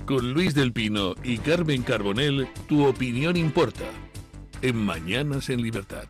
Con Luis del Pino y Carmen Carbonell, tu opinión importa. En Mañanas en Libertad.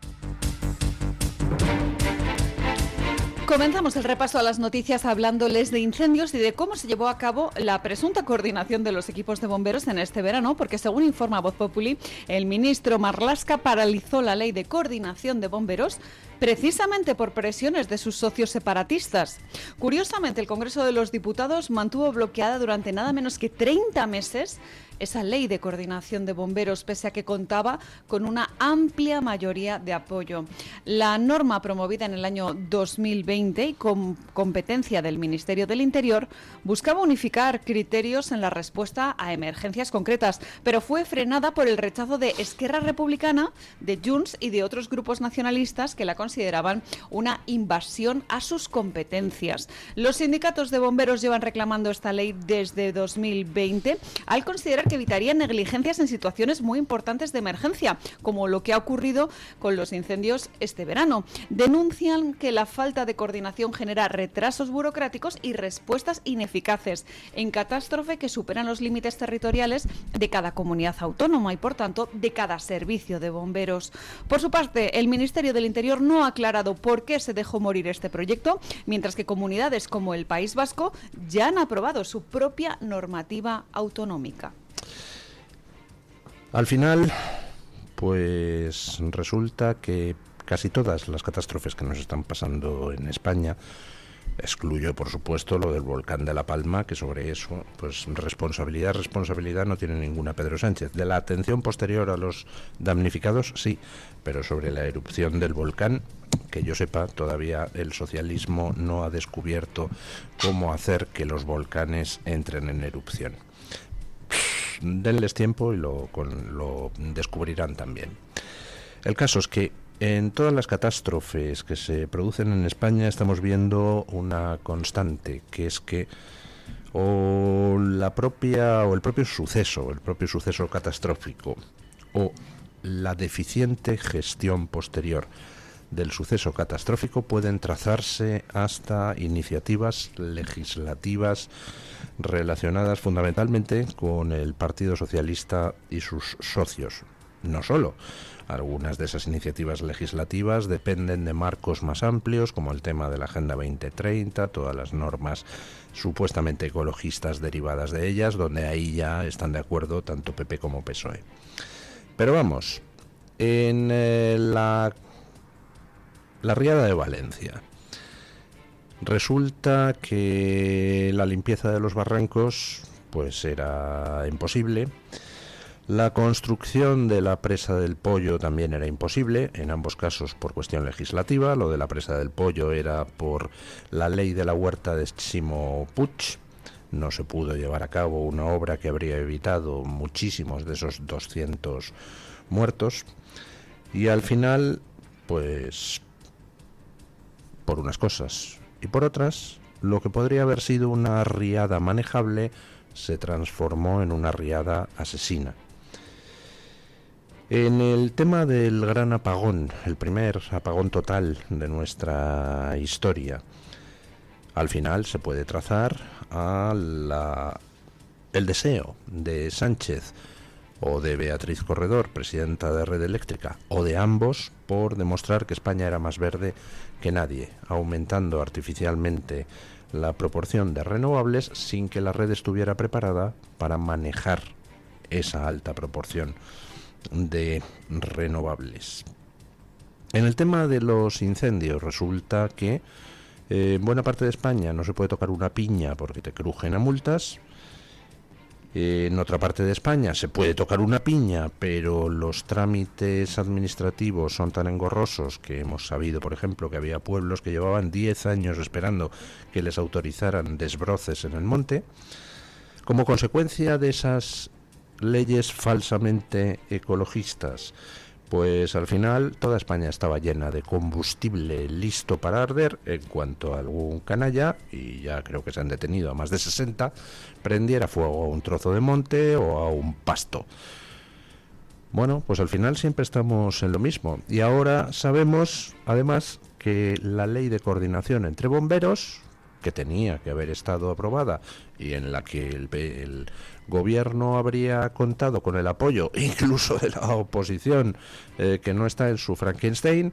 Comenzamos el repaso a las noticias hablándoles de incendios y de cómo se llevó a cabo la presunta coordinación de los equipos de bomberos en este verano, porque según informa Voz Populi, el ministro Marlaska paralizó la ley de coordinación de bomberos precisamente por presiones de sus socios separatistas. Curiosamente, el Congreso de los Diputados mantuvo bloqueada durante nada menos que 30 meses esa ley de coordinación de bomberos, pese a que contaba con una amplia mayoría de apoyo. La norma, promovida en el año 2020 y con competencia del Ministerio del Interior, buscaba unificar criterios en la respuesta a emergencias concretas, pero fue frenada por el rechazo de Esquerra Republicana, de Junts y de otros grupos nacionalistas que la consideraban una invasión a sus competencias. Los sindicatos de bomberos llevan reclamando esta ley desde 2020 al considerar que evitaría negligencias en situaciones muy importantes de emergencia, como lo que ha ocurrido con los incendios este verano. Denuncian que la falta de coordinación genera retrasos burocráticos y respuestas ineficaces en catástrofe que superan los límites territoriales de cada comunidad autónoma y, por tanto, de cada servicio de bomberos. Por su parte, el Ministerio del Interior no ha aclarado por qué se dejó morir este proyecto, mientras que comunidades como el País Vasco ya han aprobado su propia normativa autonómica. Al final, pues resulta que casi todas las catástrofes que nos están pasando en España, excluyo por supuesto lo del volcán de La Palma, que sobre eso, pues responsabilidad no tiene ninguna Pedro Sánchez. De la atención posterior a los damnificados, sí, pero sobre la erupción del volcán, que yo sepa, todavía el socialismo no ha descubierto cómo hacer que los volcanes entren en erupción. Denles tiempo y lo descubrirán también. El caso es que en todas las catástrofes que se producen en España estamos viendo una constante, que es que el propio suceso catastrófico o la deficiente gestión posterior del suceso catastrófico pueden trazarse hasta iniciativas legislativas relacionadas fundamentalmente con el Partido Socialista y sus socios. No solo, algunas de esas iniciativas legislativas dependen de marcos más amplios, como el tema de la Agenda 2030, todas las normas supuestamente ecologistas derivadas de ellas, donde ahí ya están de acuerdo tanto PP como PSOE. Pero vamos, en la riada de Valencia, resulta que la limpieza de los barrancos pues era imposible. La construcción de la presa del Pollo también era imposible, en ambos casos por cuestión legislativa. Lo de la presa del Pollo era por la ley de la huerta de Ximo Puig. No se pudo llevar a cabo una obra que habría evitado muchísimos de esos 200 muertos. Y al final, pues, por unas cosas y por otras, lo que podría haber sido una riada manejable se transformó en una riada asesina. En el tema del gran apagón, el primer apagón total de nuestra historia, al final se puede trazar a el deseo de Sánchez o de Beatriz Corredor, presidenta de Red Eléctrica, o de ambos, por demostrar que España era más verde que nadie, aumentando artificialmente la proporción de renovables sin que la red estuviera preparada para manejar esa alta proporción de renovables. En el tema de los incendios, resulta que en buena parte de España no se puede tocar una piña porque te crujen a multas. En otra parte de España se puede tocar una piña, pero los trámites administrativos son tan engorrosos que hemos sabido, por ejemplo, que había pueblos que llevaban 10 años esperando que les autorizaran desbroces en el monte. Como consecuencia de esas leyes falsamente ecologistas, pues al final toda España estaba llena de combustible listo para arder en cuanto a algún canalla, y ya creo que se han detenido a más de 60, prendiera fuego a un trozo de monte o a un pasto. Bueno, pues al final siempre estamos en lo mismo. Y ahora sabemos, además, que la ley de coordinación entre bomberos, que tenía que haber estado aprobada y en la que el gobierno habría contado con el apoyo incluso de la oposición, que no está en su Frankenstein,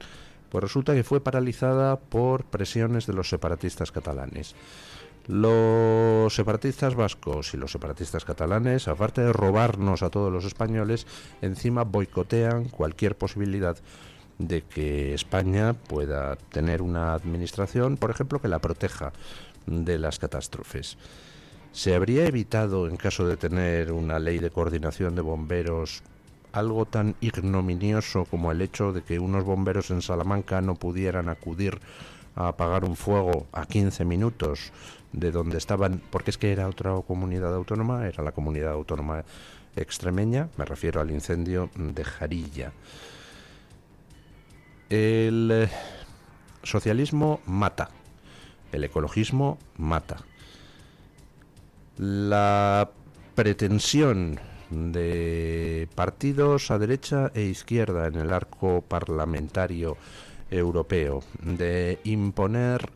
pues resulta que fue paralizada por presiones de los separatistas catalanes. Los separatistas vascos y los separatistas catalanes, aparte de robarnos a todos los españoles, encima boicotean cualquier posibilidad de que España pueda tener una administración, por ejemplo, que la proteja de las catástrofes. ¿Se habría evitado, en caso de tener una ley de coordinación de bomberos, algo tan ignominioso como el hecho de que unos bomberos en Salamanca no pudieran acudir a apagar un fuego a 15 minutos de donde estaban, porque es que era otra comunidad autónoma, era la comunidad autónoma extremeña, me refiero al incendio de Jarilla? El socialismo mata, el ecologismo mata. La pretensión de partidos a derecha e izquierda en el arco parlamentario europeo de imponer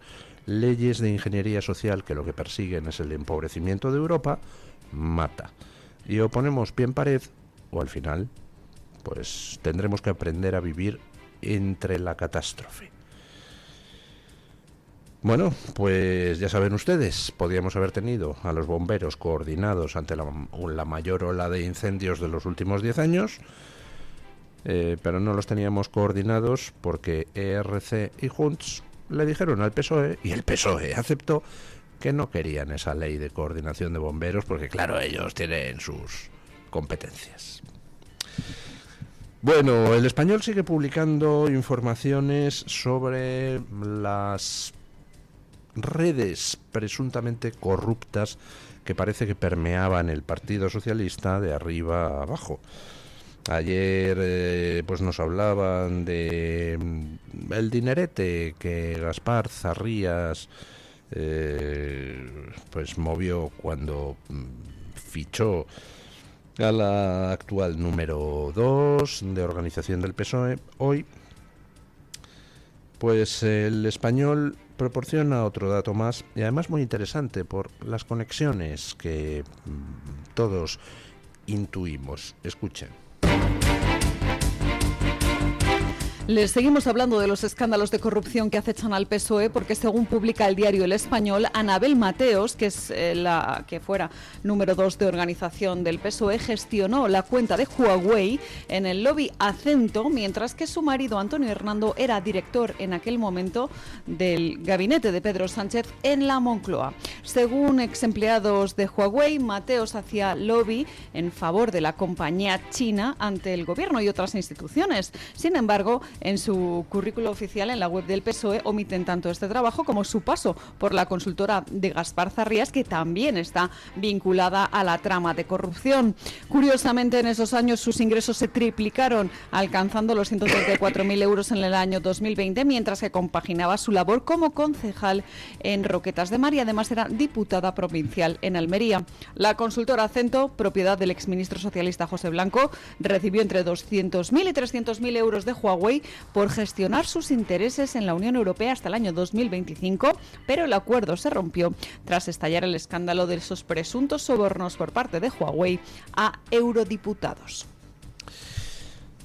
leyes de ingeniería social que lo que persiguen es el empobrecimiento de Europa, mata. Y o ponemos pie en pared o al final pues tendremos que aprender a vivir entre la catástrofe. Bueno, pues ya saben ustedes, podíamos haber tenido a los bomberos coordinados ante la mayor ola de incendios de los últimos 10 años, pero no los teníamos coordinados porque ERC y Junts le dijeron al PSOE, y el PSOE aceptó, que no querían esa ley de coordinación de bomberos porque, claro, ellos tienen sus competencias. Bueno, El Español sigue publicando informaciones sobre las redes presuntamente corruptas que parece que permeaban el Partido Socialista de arriba a abajo. Ayer pues nos hablaban de el dinerete que Gaspar Zarrías pues movió cuando fichó a la actual número 2 de organización del PSOE. Hoy pues El Español proporciona otro dato más, y además muy interesante por las conexiones que todos intuimos. Escuchen. Les seguimos hablando de los escándalos de corrupción que acechan al PSOE porque, según publica el diario El Español, Anabel Mateos, que es la que fuera número 2 de organización del PSOE, gestionó la cuenta de Huawei en el lobby Acento, mientras que su marido Antonio Hernando era director en aquel momento del gabinete de Pedro Sánchez en la Moncloa. Según ex empleados de Huawei, Mateos hacía lobby en favor de la compañía china ante el gobierno y otras instituciones. Sin embargo, en su currículo oficial en la web del PSOE omiten tanto este trabajo como su paso por la consultora de Gaspar Zarrías, que también está vinculada a la trama de corrupción. Curiosamente, en esos años sus ingresos se triplicaron, alcanzando los 134.000 euros en el año 2020, mientras que compaginaba su labor como concejal en Roquetas de Mar y además era diputada provincial en Almería. La consultora Acento, propiedad del exministro socialista José Blanco, recibió entre 200.000 y 300.000 euros de Huawei por gestionar sus intereses en la Unión Europea hasta el año 2025, pero el acuerdo se rompió tras estallar el escándalo de esos presuntos sobornos por parte de Huawei a eurodiputados.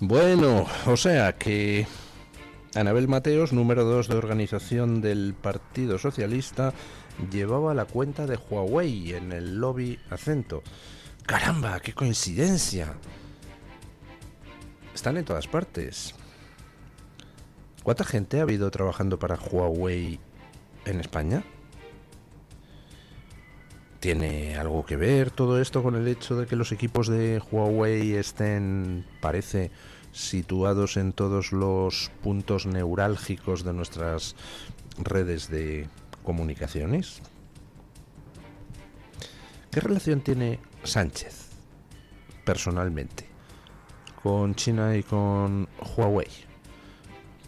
Bueno, o sea que Anabel Mateos, número 2 de organización del Partido Socialista, llevaba la cuenta de Huawei en el lobby Acento. ¡Caramba, qué coincidencia! Están en todas partes. ¿Cuánta gente ha habido trabajando para Huawei en España? ¿Tiene algo que ver todo esto con el hecho de que los equipos de Huawei estén, parece, situados en todos los puntos neurálgicos de nuestras redes de comunicaciones? ¿Qué relación tiene Sánchez, personalmente, con China y con Huawei?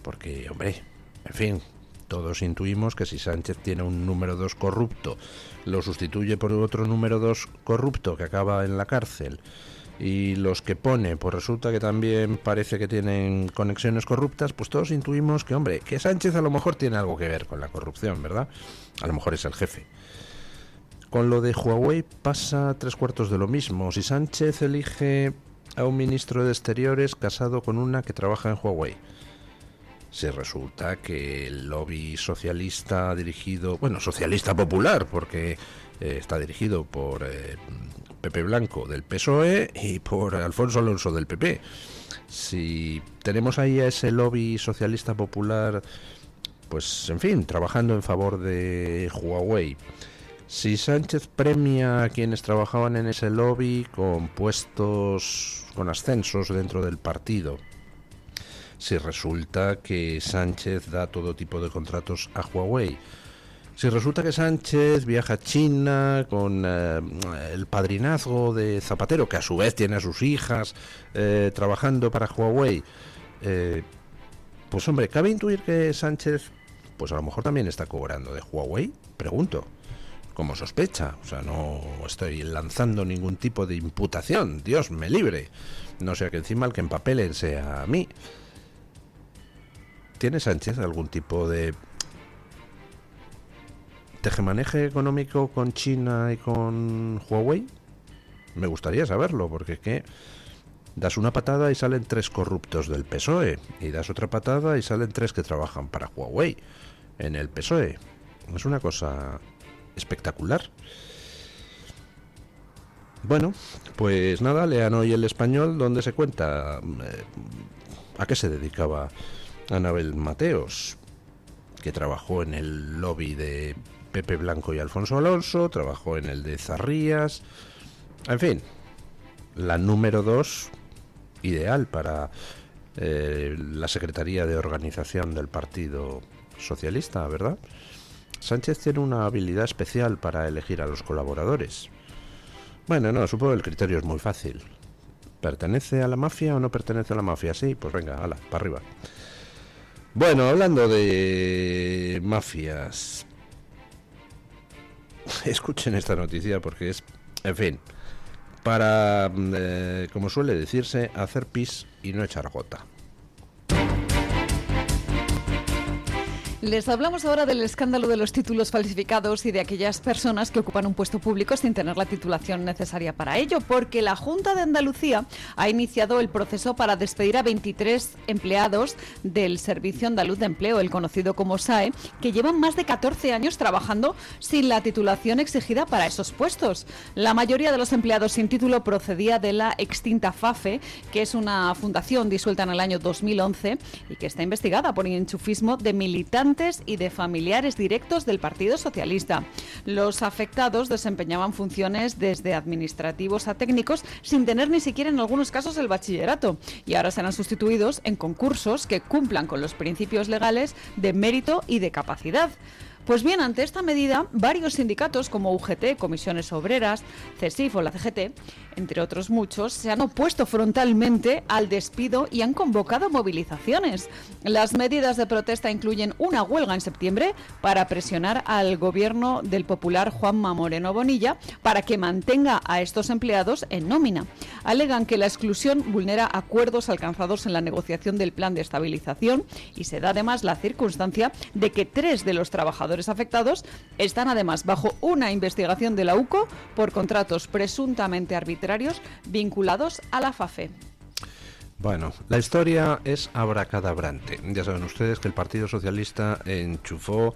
Porque, hombre, en fin, todos intuimos que si Sánchez tiene un número 2 corrupto, lo sustituye por otro número 2 corrupto que acaba en la cárcel y los que pone, pues resulta que también parece que tienen conexiones corruptas, pues todos intuimos que, hombre, que Sánchez a lo mejor tiene algo que ver con la corrupción, ¿verdad? A lo mejor es el jefe. Con lo de Huawei pasa 3/4 de lo mismo. Si Sánchez elige a un ministro de Exteriores casado con una que trabaja en Huawei, si resulta que el lobby socialista dirigido, bueno, socialista popular, porque está dirigido por Pepe Blanco del PSOE y por Alfonso Alonso del PP. Si tenemos ahí a ese lobby socialista popular, pues en fin, trabajando en favor de Huawei. Si Sánchez premia a quienes trabajaban en ese lobby con puestos, con ascensos dentro del partido. Si resulta que Sánchez da todo tipo de contratos a Huawei. Si resulta que Sánchez viaja a China con el padrinazgo de Zapatero, que a su vez tiene a sus hijas trabajando para Huawei, pues hombre, ¿cabe intuir que Sánchez, pues a lo mejor también está cobrando de Huawei? Pregunto, como sospecha. O sea, no estoy lanzando ningún tipo de imputación, Dios me libre. No sea que encima el que empapelen sea a mí. ¿Tiene Sánchez algún tipo de tejemaneje económico con China y con Huawei? Me gustaría saberlo, porque es que das una patada y salen 3 corruptos del PSOE, y das otra patada y salen 3 que trabajan para Huawei en el PSOE. Es una cosa espectacular. Bueno, pues nada, lean hoy El Español, donde se cuenta a qué se dedicaba Anabel Mateos, que trabajó en el lobby de Pepe Blanco y Alfonso Alonso, trabajó en el de Zarrías, en fin, la número 2 ideal para la Secretaría de Organización del Partido Socialista, ¿verdad? Sánchez tiene una habilidad especial para elegir a los colaboradores. Bueno, no, supongo que el criterio es muy fácil. ¿Pertenece a la mafia o no pertenece a la mafia? Sí, pues venga, hala, para arriba. Bueno, hablando de mafias, escuchen esta noticia porque es, en fin, para, como suele decirse, hacer pis y no echar gota. Les hablamos ahora del escándalo de los títulos falsificados y de aquellas personas que ocupan un puesto público sin tener la titulación necesaria para ello, porque la Junta de Andalucía ha iniciado el proceso para despedir a 23 empleados del Servicio Andaluz de Empleo, el conocido como SAE, que llevan más de 14 años trabajando sin la titulación exigida para esos puestos. La mayoría de los empleados sin título procedía de la extinta FAFE, que es una fundación disuelta en el año 2011 y que está investigada por enchufismo de militantes y de familiares directos del Partido Socialista. Los afectados desempeñaban funciones desde administrativos a técnicos sin tener ni siquiera en algunos casos el bachillerato, y ahora serán sustituidos en concursos que cumplan con los principios legales de mérito y de capacidad. Pues bien, ante esta medida, varios sindicatos como UGT, Comisiones Obreras, CESIF o la CGT, entre otros muchos, se han opuesto frontalmente al despido y han convocado movilizaciones. Las medidas de protesta incluyen una huelga en septiembre para presionar al gobierno del popular Juanma Moreno Bonilla para que mantenga a estos empleados en nómina. Alegan que la exclusión vulnera acuerdos alcanzados en la negociación del plan de estabilización y se da además la circunstancia de que 3 de los trabajadores afectados están además bajo una investigación de la UCO por contratos presuntamente arbitrarios vinculados a la FAFE. Bueno, la historia es abracadabrante. Ya saben ustedes que el Partido Socialista enchufó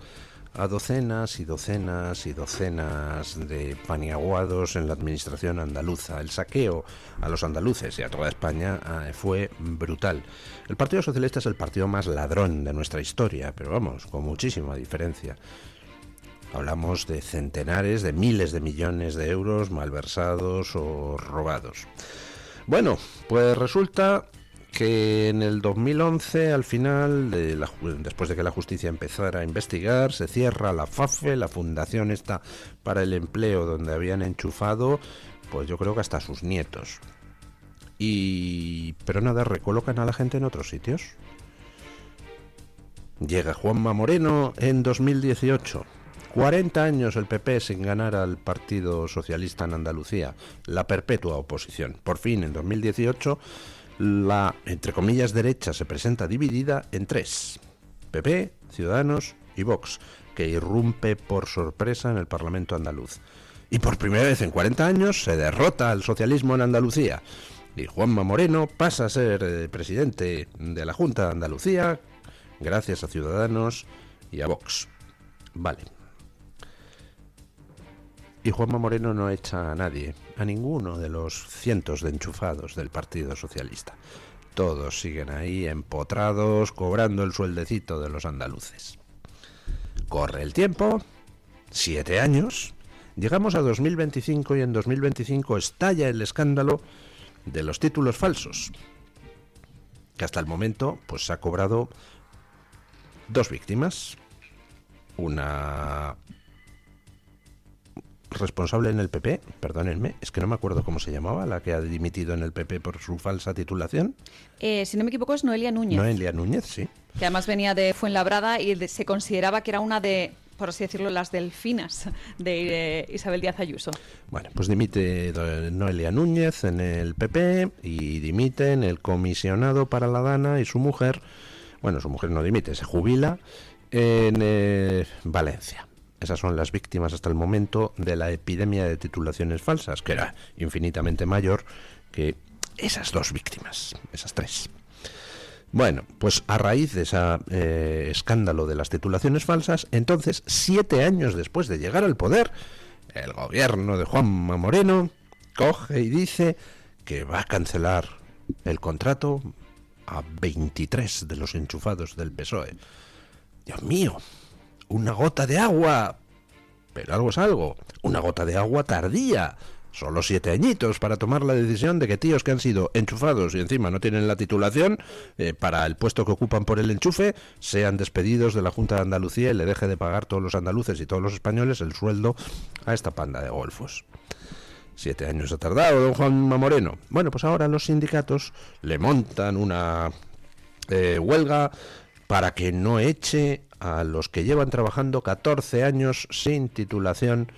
a docenas y docenas y docenas de paniaguados en la administración andaluza. El saqueo a los andaluces y a toda España fue brutal. El Partido Socialista es el partido más ladrón de nuestra historia, pero vamos, con muchísima diferencia. Hablamos de centenares, de miles de millones de euros malversados o robados. Bueno, pues resulta que en el 2011, al final, después de que la justicia empezara a investigar, se cierra la FAFE, la fundación esta para el empleo, donde habían enchufado, pues yo creo que hasta sus nietos. Pero nada, recolocan a la gente en otros sitios. Llega Juanma Moreno en 2018 40 años el PP sin ganar al Partido Socialista en Andalucía, la perpetua oposición. Por fin, en 2018, la, entre comillas, derecha se presenta dividida en tres: PP, Ciudadanos y Vox, que irrumpe por sorpresa en el Parlamento andaluz. Y por primera vez en 40 años se derrota al socialismo en Andalucía. Y Juanma Moreno pasa a ser presidente de la Junta de Andalucía gracias a Ciudadanos y a Vox. Vale. Y Juanma Moreno no echa a nadie, a ninguno de los cientos de enchufados del Partido Socialista. Todos siguen ahí empotrados, cobrando el sueldecito de los andaluces. Corre el tiempo, 7 años, llegamos a 2025 y en 2025 estalla el escándalo de los títulos falsos, que hasta el momento pues ha cobrado 2 víctimas. Una responsable en el PP, perdónenme, es que no me acuerdo cómo se llamaba, la que ha dimitido en el PP por su falsa titulación. Si no me equivoco es Noelia Núñez. Noelia Núñez, sí. Que además venía de Fuenlabrada y se consideraba que era una de, por así decirlo, las delfinas de Isabel Díaz Ayuso. Bueno, pues dimite Noelia Núñez en el PP y dimiten el comisionado para la Dana y su mujer. Bueno, su mujer no dimite, se jubila en Valencia. Esas son las víctimas hasta el momento de la epidemia de titulaciones falsas, que era infinitamente mayor que esas 2 víctimas, esas 3. Bueno, pues a raíz de ese escándalo de las titulaciones falsas, entonces, 7 años después de llegar al poder, el gobierno de Juanma Moreno coge y dice que va a cancelar el contrato a 23 de los enchufados del PSOE. Dios mío, una gota de agua, pero algo es algo, una gota de agua tardía. Solo 7 añitos para tomar la decisión de que tíos que han sido enchufados y encima no tienen la titulación para el puesto que ocupan por el enchufe, sean despedidos de la Junta de Andalucía y le deje de pagar todos los andaluces y todos los españoles el sueldo a esta panda de golfos. 7 años ha tardado don Juanma Moreno. Bueno, pues ahora los sindicatos le montan una huelga para que no eche a los que llevan trabajando 14 años sin titulación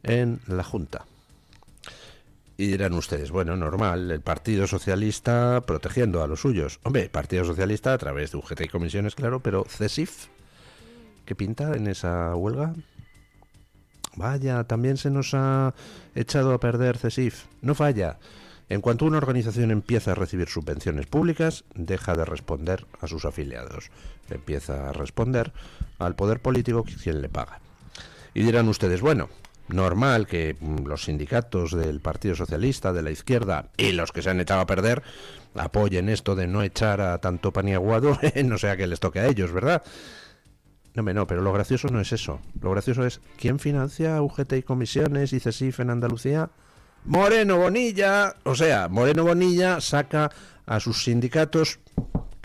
en la Junta. Y dirán ustedes, bueno, normal, el Partido Socialista protegiendo a los suyos. Hombre, el Partido Socialista a través de UGT y comisiones, claro, pero CESIF, ¿qué pinta en esa huelga? Vaya, también se nos ha echado a perder CESIF. No falla. En cuanto una organización empieza a recibir subvenciones públicas, deja de responder a sus afiliados. Empieza a responder al poder político quien le paga. Y dirán ustedes, bueno, normal que los sindicatos del Partido Socialista, de la izquierda y los que se han echado a perder apoyen esto de no echar a tanto paniaguado, no sea que les toque a ellos, ¿verdad? No, pero lo gracioso no es eso. Lo gracioso es, ¿quién financia UGT y comisiones y CESIF en Andalucía? Moreno Bonilla. O sea, Moreno Bonilla saca a sus sindicatos,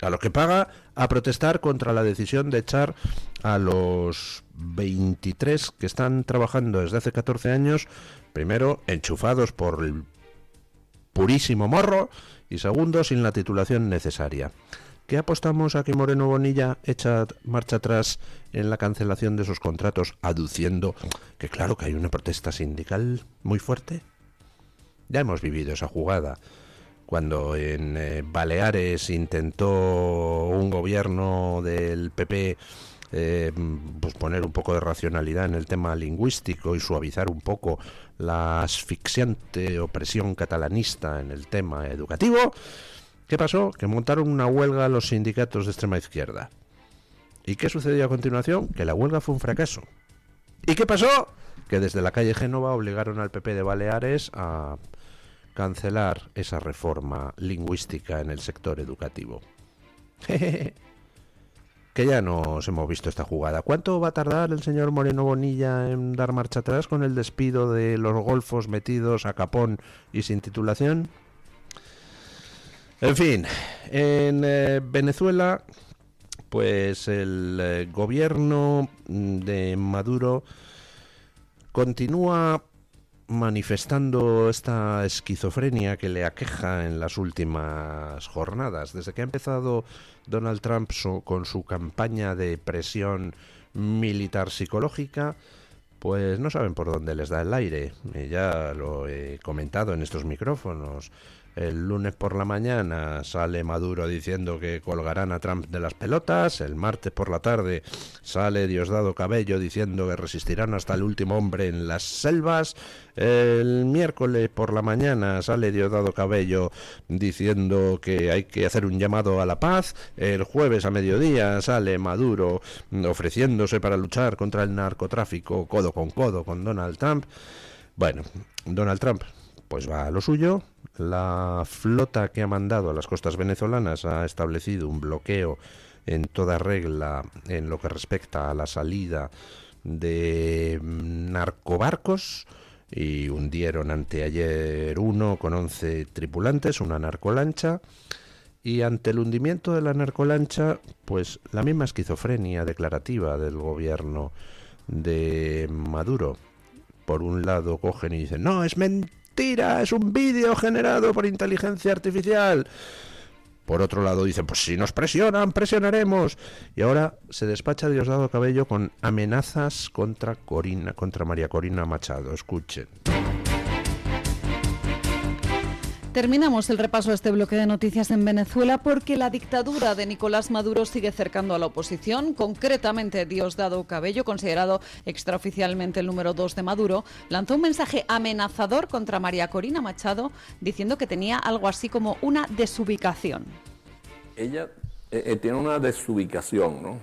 a los que paga, a protestar contra la decisión de echar a los 23 que están trabajando desde hace 14 años, primero enchufados por el purísimo morro y segundo sin la titulación necesaria. ¿Qué apostamos a que Moreno Bonilla echa marcha atrás en la cancelación de esos contratos, aduciendo que claro que hay una protesta sindical muy fuerte? Ya hemos vivido esa jugada. Cuando en Baleares intentó un gobierno del PP pues poner un poco de racionalidad en el tema lingüístico y suavizar un poco la asfixiante opresión catalanista en el tema educativo, ¿qué pasó? Que montaron una huelga los sindicatos de extrema izquierda. ¿Y qué sucedió a continuación? Que la huelga fue un fracaso. ¿Y qué pasó? Que desde la calle Génova obligaron al PP de Baleares a cancelar esa reforma lingüística en el sector educativo. Que ya nos hemos visto esta jugada. ¿Cuánto va a tardar el señor Moreno Bonilla en dar marcha atrás con el despido de los golfos metidos a capón y sin titulación? En fin, en Venezuela, pues el gobierno de Maduro continúa manifestando esta esquizofrenia que le aqueja en las últimas jornadas. Desde que ha empezado Donald Trump con su campaña de presión militar psicológica, pues no saben por dónde les da el aire. Ya lo he comentado en estos micrófonos. El lunes por la mañana sale Maduro diciendo que colgarán a Trump de las pelotas. El martes por la tarde sale Diosdado Cabello diciendo que resistirán hasta el último hombre en las selvas. El miércoles por la mañana sale Diosdado Cabello diciendo que hay que hacer un llamado a la paz. El jueves a mediodía sale Maduro ofreciéndose para luchar contra el narcotráfico codo con Donald Trump. Bueno, Donald Trump pues va a lo suyo. La flota que ha mandado a las costas venezolanas ha establecido un bloqueo en toda regla en lo que respecta a la salida de narcobarcos, y hundieron anteayer uno con 11 tripulantes, una narcolancha. Y ante el hundimiento de la narcolancha, pues la misma esquizofrenia declarativa del gobierno de Maduro. Por un lado cogen y dicen, no, es mentira, es un vídeo generado por inteligencia artificial. Por otro lado dicen, pues si nos presionan, presionaremos. Y ahora se despacha Diosdado Cabello con amenazas contra María Corina Machado. Escuchen. Terminamos el repaso a este bloque de noticias en Venezuela porque la dictadura de Nicolás Maduro sigue cercando a la oposición. Concretamente, Diosdado Cabello, considerado extraoficialmente el número 2 de Maduro, lanzó un mensaje amenazador contra María Corina Machado, diciendo que tenía algo así como una desubicación. Ella tiene una desubicación, ¿no?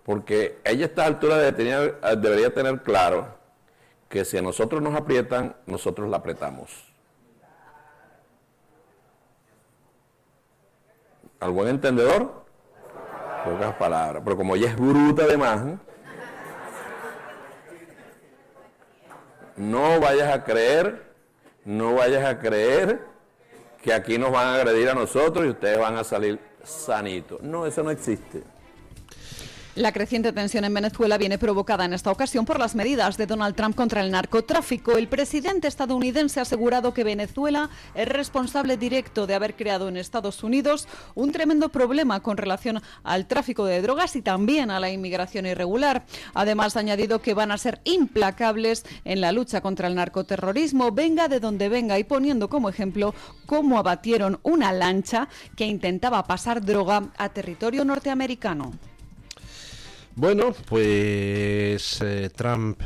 Porque ella a esta altura debería tener claro que si a nosotros nos aprietan, nosotros la apretamos. Al buen entendedor, pocas palabras. Pero como ella es bruta además, no vayas a creer que aquí nos van a agredir a nosotros y ustedes van a salir sanitos. No, eso no existe. La creciente tensión en Venezuela viene provocada en esta ocasión por las medidas de Donald Trump contra el narcotráfico. El presidente estadounidense ha asegurado que Venezuela es responsable directo de haber creado en Estados Unidos un tremendo problema con relación al tráfico de drogas y también a la inmigración irregular. Además, ha añadido que van a ser implacables en la lucha contra el narcoterrorismo, venga de donde venga, y poniendo como ejemplo cómo abatieron una lancha que intentaba pasar droga a territorio norteamericano. Bueno, pues Trump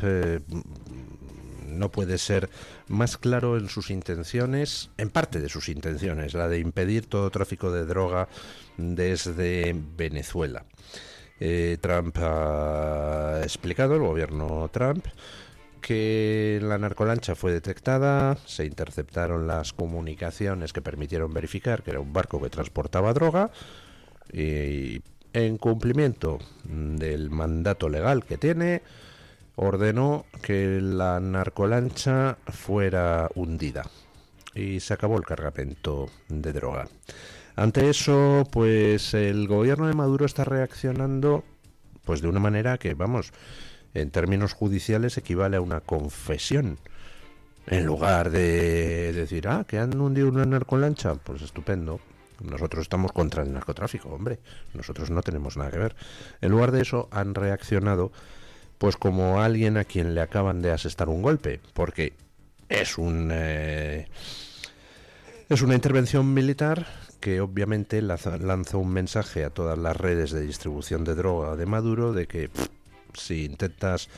no puede ser más claro en sus intenciones, en parte de sus intenciones, la de impedir todo tráfico de droga desde Venezuela. Trump ha explicado, el gobierno Trump, que la narcolancha fue detectada, se interceptaron las comunicaciones que permitieron verificar que era un barco que transportaba droga y, en cumplimiento del mandato legal que tiene, ordenó que la narcolancha fuera hundida y se acabó el cargamento de droga. Ante eso, pues el gobierno de Maduro está reaccionando pues de una manera que, vamos, en términos judiciales equivale a una confesión. En lugar de decir, que han hundido una narcolancha, pues estupendo. Nosotros estamos contra el narcotráfico, hombre. Nosotros no tenemos nada que ver. En lugar de eso, han reaccionado pues como alguien a quien le acaban de asestar un golpe, porque es una intervención militar que obviamente lanza un mensaje a todas las redes de distribución de droga de Maduro de que si intentas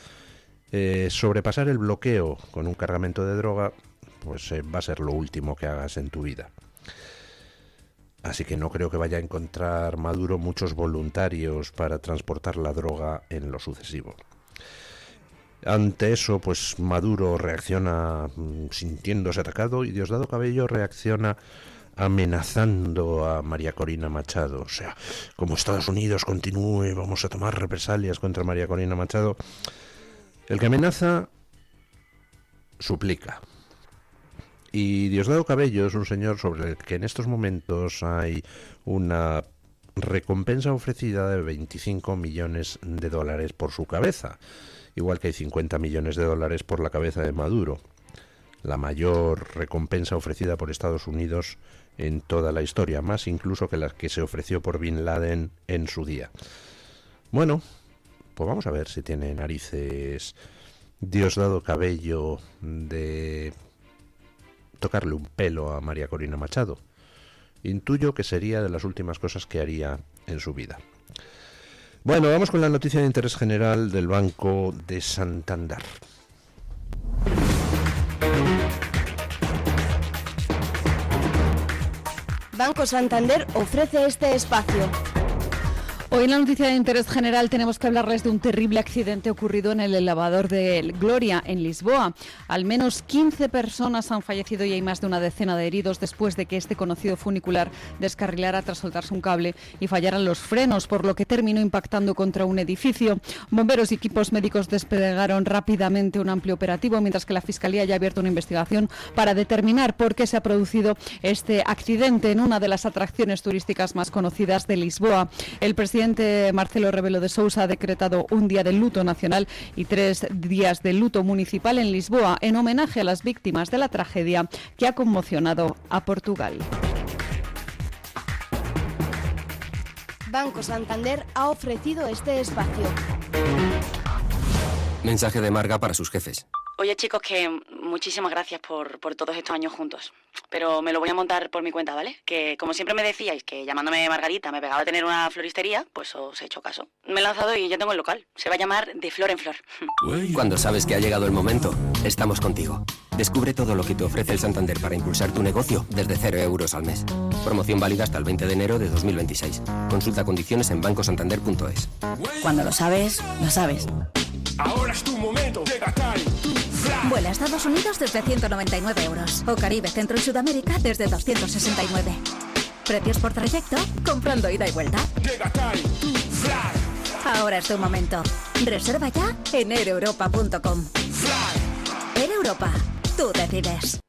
sobrepasar el bloqueo con un cargamento de droga, pues va a ser lo último que hagas en tu vida. Así que no creo que vaya a encontrar Maduro muchos voluntarios para transportar la droga en lo sucesivo. Ante eso, pues Maduro reacciona sintiéndose atacado y Diosdado Cabello reacciona amenazando a María Corina Machado. O sea, como Estados Unidos continúe, vamos a tomar represalias contra María Corina Machado. El que amenaza, suplica. Y Diosdado Cabello es un señor sobre el que en estos momentos hay una recompensa ofrecida de 25 millones de dólares por su cabeza, igual que hay 50 millones de dólares por la cabeza de Maduro, la mayor recompensa ofrecida por Estados Unidos en toda la historia, más incluso que la que se ofreció por Bin Laden en su día. Bueno, Pues vamos a ver si tiene narices Diosdado Cabello de tocarle un pelo a María Corina Machado. Intuyo que sería de las últimas cosas que haría en su vida. Bueno, vamos con la noticia de interés general del Banco de Santander. Banco Santander ofrece este espacio. Hoy en la noticia de interés general tenemos que hablarles de un terrible accidente ocurrido en el elevador de Gloria, en Lisboa. Al menos 15 personas han fallecido y hay más de una decena de heridos después de que este conocido funicular descarrilara tras soltarse un cable y fallaran los frenos, por lo que terminó impactando contra un edificio. Bomberos y equipos médicos desplegaron rápidamente un amplio operativo, mientras que la Fiscalía ya ha abierto una investigación para determinar por qué se ha producido este accidente en una de las atracciones turísticas más conocidas de Lisboa. El presidente Marcelo Rebelo de Sousa ha decretado un día de luto nacional y 3 días de luto municipal en Lisboa en homenaje a las víctimas de la tragedia que ha conmocionado a Portugal. Banco Santander ha ofrecido este espacio. Mensaje de Marga para sus jefes. Oye, chicos, que muchísimas gracias por todos estos años juntos. Pero me lo voy a montar por mi cuenta, ¿vale? Que como siempre me decíais que llamándome Margarita me pegaba a tener una floristería, pues os he hecho caso. Me he lanzado y ya tengo el local. Se va a llamar De Flor en Flor. Cuando sabes que ha llegado el momento, estamos contigo. Descubre todo lo que te ofrece el Santander para impulsar tu negocio desde 0 euros al mes. Promoción válida hasta el 20 de enero de 2026. Consulta condiciones en bancosantander.es. Cuando lo sabes, lo sabes. Ahora es tu momento de gastar. Vuela a Estados Unidos desde 199 euros. O Caribe, Centro y Sudamérica desde 269. Precios por trayecto, comprando ida y vuelta. Ahora es tu momento. Reserva ya en aereuropa.com. Air Europa, tú decides.